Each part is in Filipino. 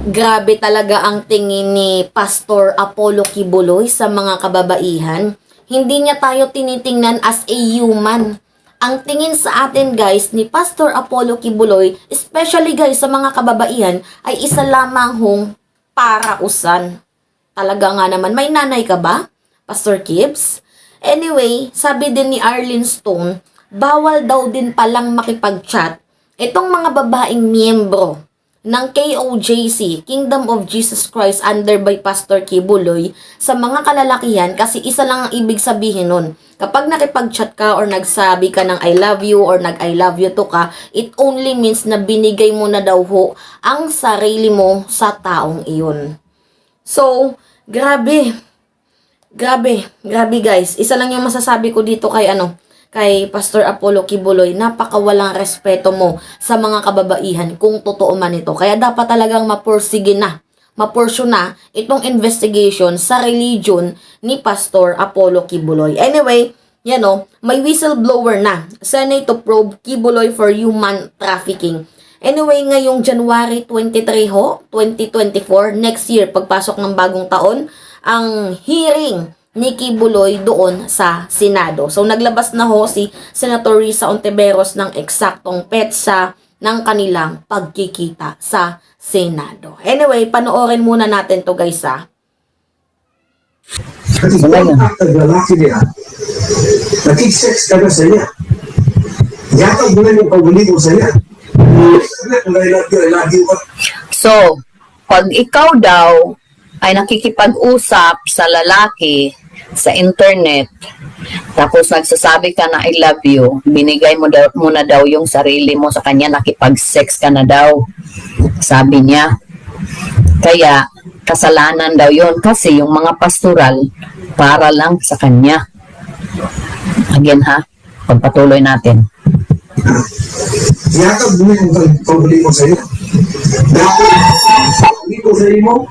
Grabe talaga ang tingin ni Pastor Apollo Kibuloy sa mga kababaihan. Hindi niya tayo tinitingnan as a human. Ang tingin sa atin guys ni Pastor Apollo Kibuloy, especially guys sa mga kababaihan, ay isa lamang hong parausan. Talaga nga naman, may nanay ka ba, Pastor Kibbs? Anyway, sabi din ni Arlene Stone, bawal daw din palang makipag-chat itong mga babaeng miyembro ng KOJC, Kingdom of Jesus Christ under by Pastor Kibuloy sa mga kalalakihan kasi isa lang ang ibig sabihin nun. Kapag nakipag-chat ka or nagsabi ka ng I love you or nag-I love you to ka, it only means na binigay mo na daw ho ang sarili mo sa taong iyon. So, grabe guys. Isa lang yung masasabi ko dito kay Pastor Apollo Kibuloy, napakawalang respeto mo sa mga kababaihan kung totoo man ito. Kaya dapat talagang maporsyon na itong investigation sa religion ni Pastor Apollo Kibuloy. Anyway, may whistleblower na. Senate to probe Kibuloy for human trafficking. Anyway, ngayong January 23 2024, next year, pagpasok ng bagong taon, ang hearing ni Kibuloy doon sa Senado. So, naglabas na si Senator Risa Ontiveros ng eksaktong petsa ng kanilang pagkikita sa Senado. Anyway, panoorin muna natin to guys Kasi ang lalaki niya, nag-sex ka na sa niya. Yatag mo na yung pagbuli mo sa niya. I love you. So, pag ikaw daw ay nakikipag-usap sa lalaki sa internet, tapos nagsasabi ka na I love you, binigay mo na daw yung sarili mo sa kanya, nakipag-sex ka na daw, sabi niya. Kaya, kasalanan daw yun kasi yung mga pastoral, para lang sa kanya. Again pagpatuloy natin. Yatag mo na yung pagbuli mo sa niya. Dapat, hindi ko sa iyo,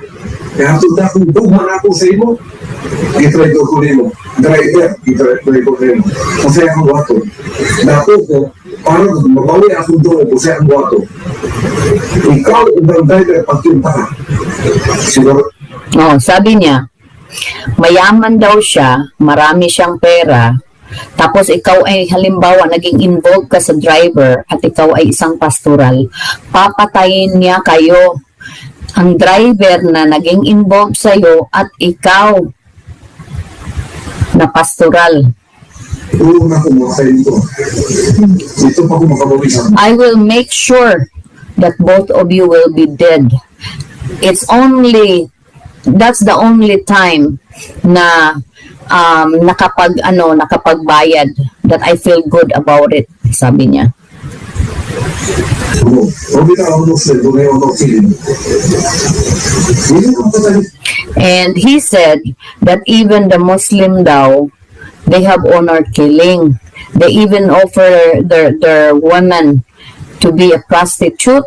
kaya tunda kung duman ako sa iyo, i-try ko rin mo. Driver, i-try ko rin mo. Kasi ako wato. Dapat ko, parang mabawi ako doon kasi ako wato. Ikaw, ibang driver, pagkinta ka. Siguro. Sabi niya, mayaman daw siya, marami siyang pera, tapos ikaw ay halimbawa naging involved ka sa driver at ikaw ay isang pastoral, papatayin niya kayo. Ang driver na naging involved sa'yo at ikaw na pastoral. Tulong na kumakain ito. Ito pa kumakabawisan. I will make sure that both of you will be dead. That's the only time na nakapagbayad that I feel good about it, sabi niya. And he said that even the Muslim daw, they have honor killing. They even offer their women to be a prostitute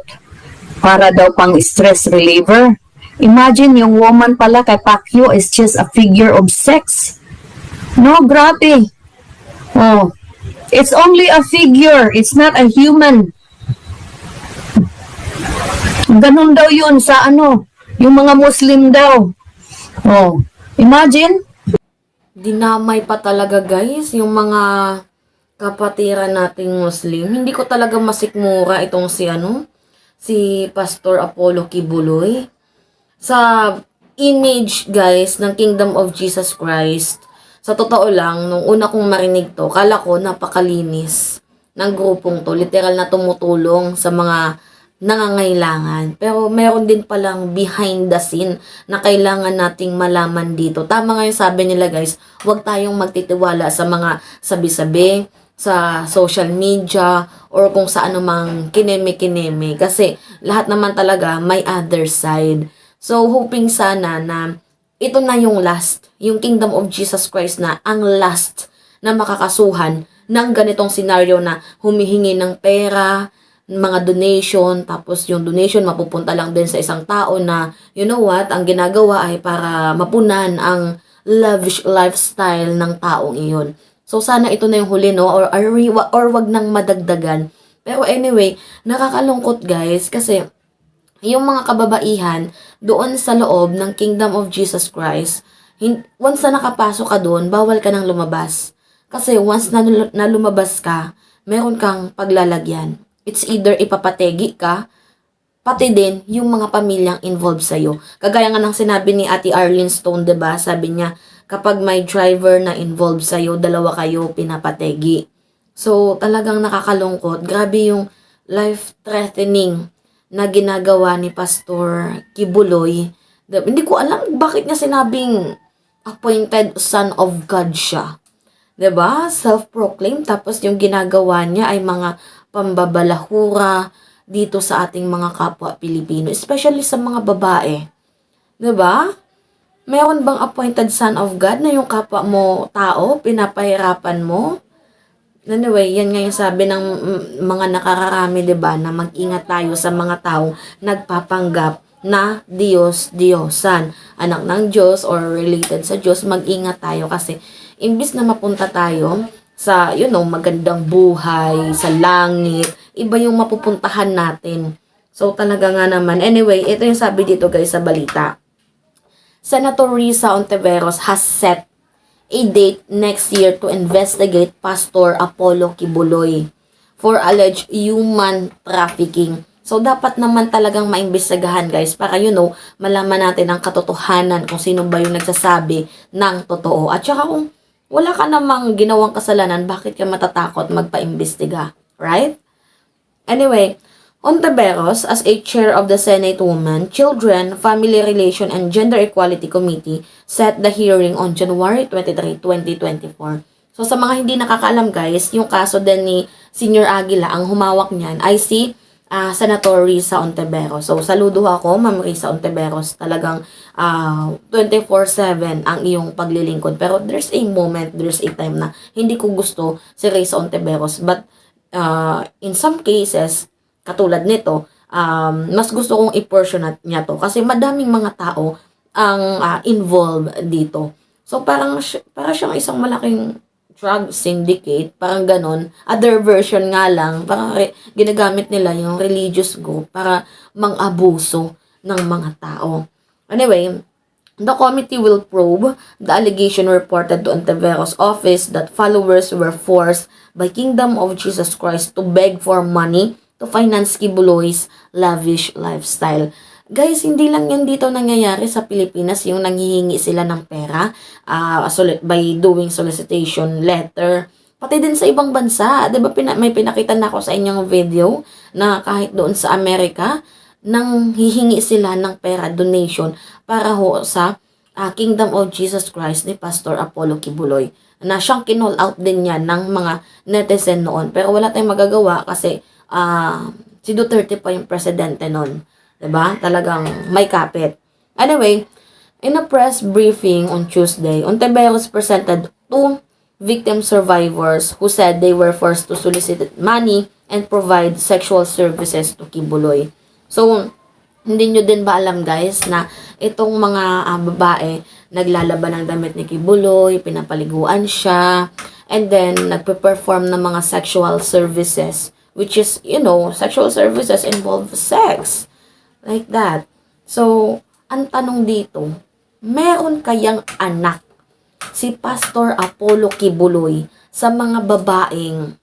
para daw pang stress reliever. Imagine yung woman pala kay Pacquiao is just a figure of sex. No, grabe. It's only a figure. It's not a human. Ganun daw yun sa yung mga Muslim daw. Imagine. Dinamay pa talaga guys yung mga kapatiran nating Muslim. Hindi ko talaga masikmura itong si Pastor Apollo Kibuloy. Sa image guys ng Kingdom of Jesus Christ, sa totoo lang, nung una kong marinig to, kala ko napakalinis ng grupong to. Literal na tumutulong sa mga nangangailangan. Pero meron din palang behind the scene na kailangan nating malaman dito. Tama nga yung sabi nila guys, huwag tayong magtitiwala sa mga sabi-sabi, sa social media, or kung sa anumang kineme-kineme. Kasi lahat naman talaga may other side. So, hoping sana na ito na yung last, yung Kingdom of Jesus Christ na ang last na makakasuhan ng ganitong scenario na humihingi ng pera, mga donation, tapos yung donation mapupunta lang din sa isang tao na, you know what, ang ginagawa ay para mapunan ang lavish lifestyle ng taong iyon. So, sana ito na yung huli, no? Or wag nang madagdagan. Pero anyway, nakakalungkot guys, kasi yung mga kababaihan doon sa loob ng Kingdom of Jesus Christ, once na nakapasok ka doon, bawal ka nang lumabas. Kasi once na lumabas ka, meron kang paglalagyan. It's either ipapategi ka, pati din yung mga pamilyang involved sa'yo. Kagaya nga ng sinabi ni Ate Arlene Stone, 'di ba? Sabi niya, kapag may driver na involved sa'yo, dalawa kayo pinapategi. So, talagang nakakalungkot. Grabe yung life-threatening na ginagawa ni Pastor Kibuloy. Hindi ko alam bakit niya sinabing appointed son of God siya. 'Di ba? Self-proclaimed, tapos yung ginagawa niya ay mga pambabalahura dito sa ating mga kapwa Pilipino, especially sa mga babae. 'Di ba? Meron bang appointed son of God na yung kapwa mo tao, pinapahirapan mo? Anyway, yan nga yung sabi ng mga nakararami, 'di ba, na mag-ingat tayo sa mga taong nagpapanggap na Diyos, Diyosan, anak ng Diyos or related sa Diyos. Mag-ingat tayo kasi imbis na mapunta tayo sa, magandang buhay, sa langit, iba yung mapupuntahan natin. So, talaga nga naman. Anyway, ito yung sabi dito guys sa balita. Senator Risa Ontiveros has set a date next year to investigate Pastor Apollo Kibuloy for alleged human trafficking. So, dapat naman talagang maimbestigahan guys para malaman natin ang katotohanan kung sino ba yung nagsasabi ng totoo. At saka kung wala ka namang ginawang kasalanan, bakit ka matatakot magpaimbestiga? Right? Anyway, Ontiveros, as a chair of the Senate Women, Children, Family Relation, and Gender Equality Committee, set the hearing on January 23, 2024. So, sa mga hindi nakakaalam guys, yung kaso din ni Senior Aguila, ang humawak niyan ay si Senator Risa Ontiveros. So, saludo ako, Ma'am Risa Ontiveros. Talagang 24/7 ang iyong paglilingkod. Pero there's a moment, there's a time na hindi ko gusto si Risa Ontiveros. But in some cases, katulad nito, mas gusto kong i-portion niya to. Kasi madaming mga tao ang involved dito. So, para siyang isang malaking drug syndicate, parang ganon. Other version nga lang, parang ginagamit nila yung religious group para mang-abuso ng mga tao. Anyway, the committee will probe the allegation reported to Ontiveros' office that followers were forced by Kingdom of Jesus Christ to beg for money to finance Kibuloy's lavish lifestyle. Guys, hindi lang yan dito nangyayari sa Pilipinas, yung nanghihingi sila ng pera by doing solicitation letter. Pati din sa ibang bansa, 'di ba may pinakita na ako sa inyong video na kahit doon sa Amerika, nang hihingi sila ng pera, donation, para sa Kingdom of Jesus Christ ni Pastor Apollo Kibuloy. Na siyang kinall out din yan ng mga netizen noon. Pero wala tayong magagawa kasi si Duterte pa yung presidente noon. 'Di ba? Talagang may kapit. Anyway, in a press briefing on Tuesday, Ontiveros presented two victim survivors who said they were forced to solicit money and provide sexual services to Kibuloy. So, hindi nyo din ba alam guys na itong mga babae naglalaban ng damit ni Kibuloy, pinapaliguan siya, and then nagpe-perform ng mga sexual services, which is, sexual services involve sex. Like that. So, ang tanong dito, meron kayang anak si Pastor Apollo Kibuloy sa mga babaeng,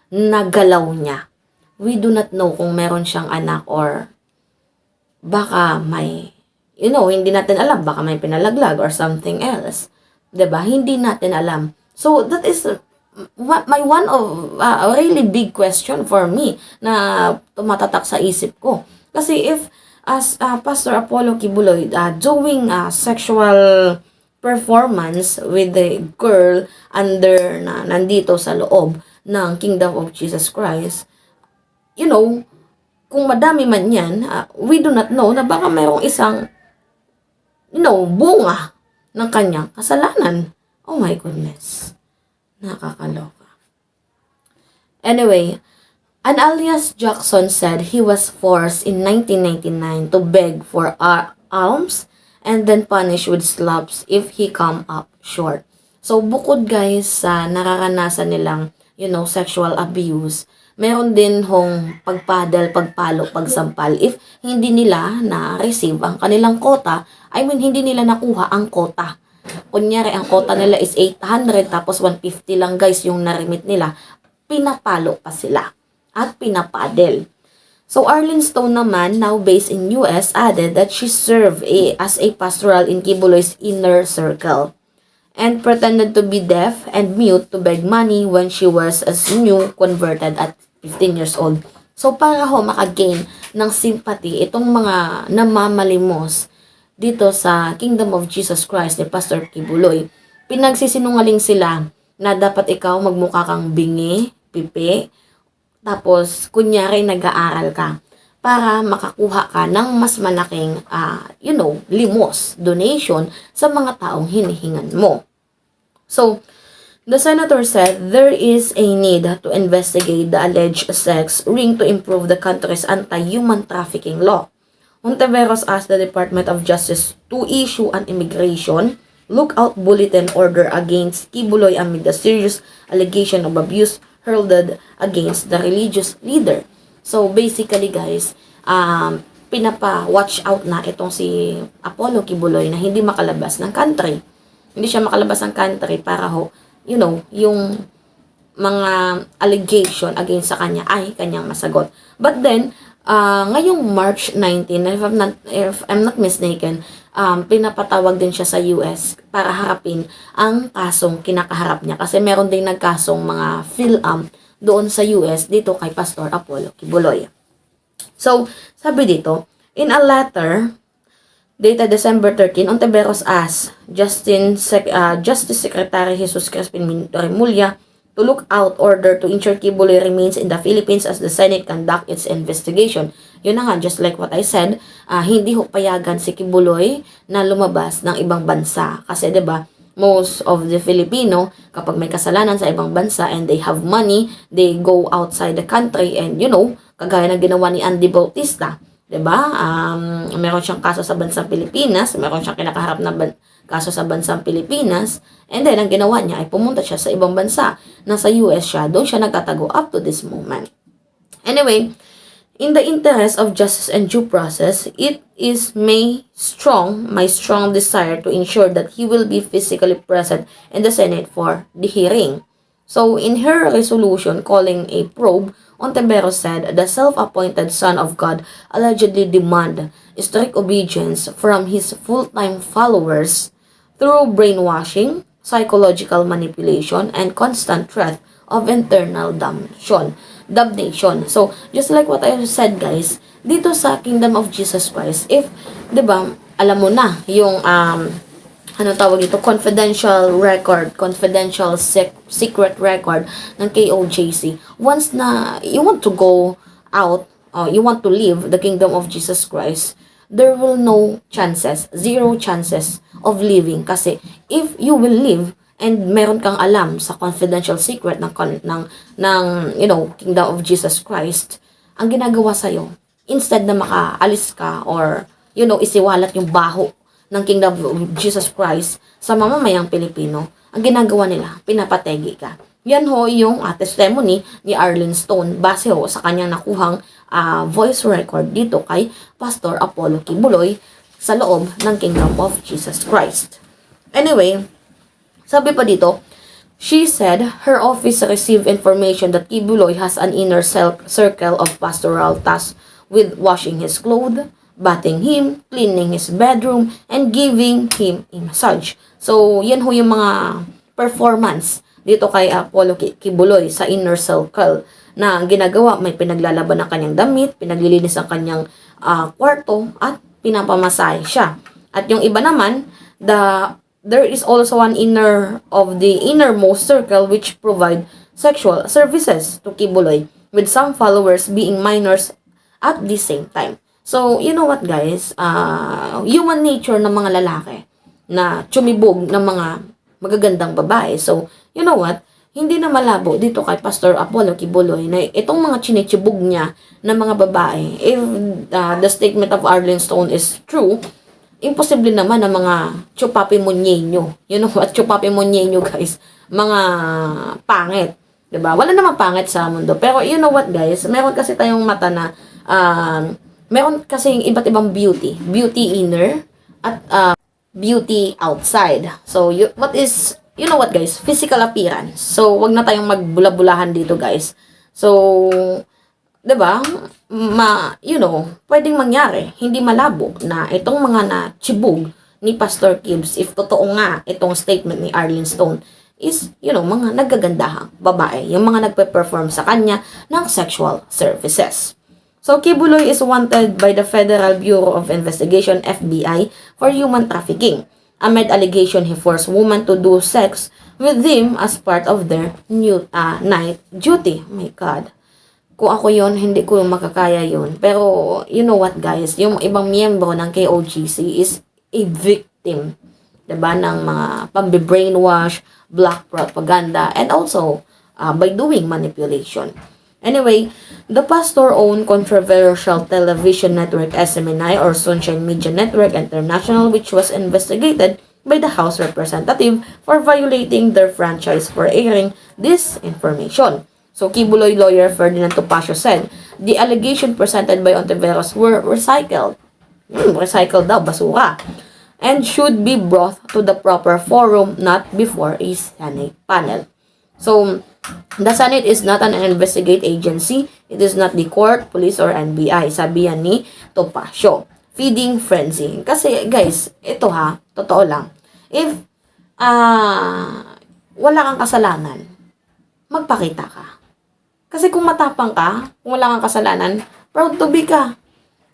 nagalaw niya? We do not know kung meron siyang anak or baka may, hindi natin alam, baka may pinalaglag or something else. 'Di ba? Hindi natin alam. So, that is one of a really big question for me na tumatatak sa isip ko. Kasi if as Pastor Apollo Kibuloy doing sexual performance with the girl nandito sa loob ng Kingdom of Jesus Christ, kung madami man yan, we do not know na baka mayroong isang, bunga ng kanyang kasalanan. Oh my goodness. Nakakaloka. Anyway, an alias Jackson said he was forced in 1999 to beg for alms and then punished with slaps if he come up short. So, bukod guys sa nararanasan nilang, sexual abuse, meron din hong pagpadal, pagpalo, pagsampal if hindi nila na-receive ang kanilang quota. I mean, hindi nila nakuha ang quota. Kunyari, ang quota nila is 800 tapos 150 lang guys yung na-remit nila. Pinapalo pa sila at pinapadel. So, Arlene Stone naman, now based in US, added that she served as a pastoral in Kibuloy's inner circle and pretended to be deaf and mute to beg money when she was as new converted at 15 years old. So, para ho makagain ng sympathy itong mga namamalimos dito sa Kingdom of Jesus Christ ni Pastor Kibuloy, pinagsisinungaling sila na dapat ikaw magmukha kang bingi, pipi, tapos, kunyari, nag-aaral ka para makakuha ka ng mas malaking, limos, donation sa mga taong hinihingan mo. So, the senator said there is a need to investigate the alleged sex ring to improve the country's anti-human trafficking law. Ontiveros asked the Department of Justice to issue an immigration lookout bulletin order against Kibuloy amid the serious allegation of abuse hurled against the religious leader. So, basically guys, pinapa-watch out na itong si Apollo Kibuloy na hindi makalabas ng country. Hindi siya makalabas ng country para yung mga allegation against sa kanya ay kanyang masagot. But then, ngayong March 19, if I'm not mistaken, pinapatawag din siya sa US para harapin ang kasong kinakaharap niya. Kasi meron din nagkasong mga PhilAm doon sa US dito kay Pastor Apollo Kibuloy. So, sabi dito, in a letter dated December 13, Ontiveros asked Justice Secretary Jesus Crispin Remulla to look out order to ensure Kibuloy remains in the Philippines as the Senate conduct its investigation. Yun na nga, just like what I said, hindi ho payagan si Kibuloy na lumabas ng ibang bansa. Kasi 'di ba, most of the Filipino, kapag may kasalanan sa ibang bansa and they have money, they go outside the country and kagaya ng ginawa ni Andy Bautista. 'Di ba? Meron siyang kaso sa bansang Pilipinas, meron siyang kinakaharap na kaso sa bansang Pilipinas, and then ang ginawa niya ay pumunta siya sa ibang bansa. Nasa US siya, doon siya nagtatago up to this moment. Anyway, in the interest of justice and due process, it is my strong desire to ensure that he will be physically present in the Senate for the hearing. So, in her resolution calling a probe, Ontiveros said the self-appointed Son of God allegedly demanded strict obedience from his full-time followers through brainwashing, psychological manipulation, and constant threat of internal damnation. So, just like what I said guys, dito sa Kingdom of Jesus Christ, if, 'di ba, alam mo na yung confidential secret record ng KOJC. Once na you want to go out, you want to leave the Kingdom of Jesus Christ, there will zero chances of leaving. Kasi if you will leave and meron kang alam sa confidential secret ng Kingdom of Jesus Christ, ang ginagawa sa'yo, instead na makaalis ka or isiwalat yung baho ng Kingdom of Jesus Christ sa mamamayang Pilipino, ang ginagawa nila, pinapategi ka. Yan ho yung testimony ni Arlene Stone base ho sa kanyang nakuhang voice record dito kay Pastor Apollo Kibuloy sa loob ng Kingdom of Jesus Christ. Anyway, sabi pa dito, she said her office received information that Kibuloy has an inner circle of pastoral tasks with washing his clothes, bathing him, cleaning his bedroom, and giving him a massage. So, yan ho yung mga performance dito kay Apollo Kibuloy sa inner circle na ginagawa. May pinaglalaban ng kanyang damit, pinaglilinis ang kanyang kwarto, at pinapamasahe siya. At yung iba naman, there is also an innermost circle which provide sexual services to Kibuloy, with some followers being minors at the same time. So, you know what guys, human nature ng mga lalaki na tsumibog ng mga magagandang babae. So, you know what, hindi na malabo dito kay Pastor Apollo Kibuloy na itong mga chinitsibog niya ng mga babae, if the statement of Arlene Stone is true, imposible naman na mga chupapi monyenyo. You know what, chupapi monyenyo guys, mga pangit 'Di ba? Wala namang pangit sa mundo. Pero you know what guys, meron kasi tayong mata na meron kasing iba't ibang beauty. Beauty inner at beauty outside. So, you know what guys, physical appearance. So, wag na tayong magbula-bulahan dito guys. So, 'di ba? Pwedeng mangyari, hindi malabo na itong mga natsyibog ni Pastor Gibbs, if totoo nga itong statement ni Arlene Stone, is, mga nagagandahang babae, yung mga nagpe-perform sa kanya ng sexual services. So, Kibuloy is wanted by the Federal Bureau of Investigation, FBI, for human trafficking, amid allegation he forced women to do sex with him as part of their night duty. Oh my God. Kung ako yon hindi ko makakaya yon. Pero, you know what guys, yung ibang miyembro ng KOGC is a victim, diba, ng mga pambi-brainwash, black propaganda, and also by doing manipulation. Anyway, the pastor-owned controversial television network SMNI or Sunshine Media Network International, which was investigated by the House Representative for violating their franchise for airing this information. So, Kibuloy lawyer Ferdinand Topacio said, the allegation presented by Ontiveros were recycled. Recycled daw, basura. And should be brought to the proper forum, not before a Senate panel. So, the Senate is not an investigate agency. It is not the court, police, or NBI. Sabi yan ni Topacio. Feeding frenzy. Kasi, guys, ito totoo lang. If, wala kang kasalanan, magpakita ka. Kasi kung matapang ka, kung wala kang kasalanan, proud to be ka.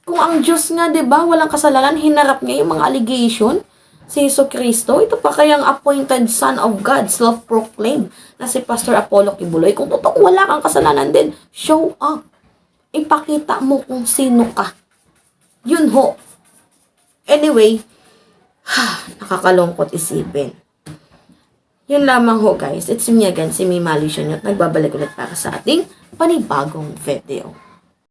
Kung ang Diyos nga, 'di ba, walang kasalanan, hinarap niya yung mga allegation, si Jesucristo, ito pa kayang appointed son of God, self-proclaimed na si Pastor Apollo Kibuloy. Kung totoo wala kang kasalanan din, show up. Ipakita mo kung sino ka. Yun ho. Anyway, nakakalungkot isipin. Yun lamang ho guys. It's me again, si Mimali Sianyot. Nagbabalik ulit para sa ating panibagong video.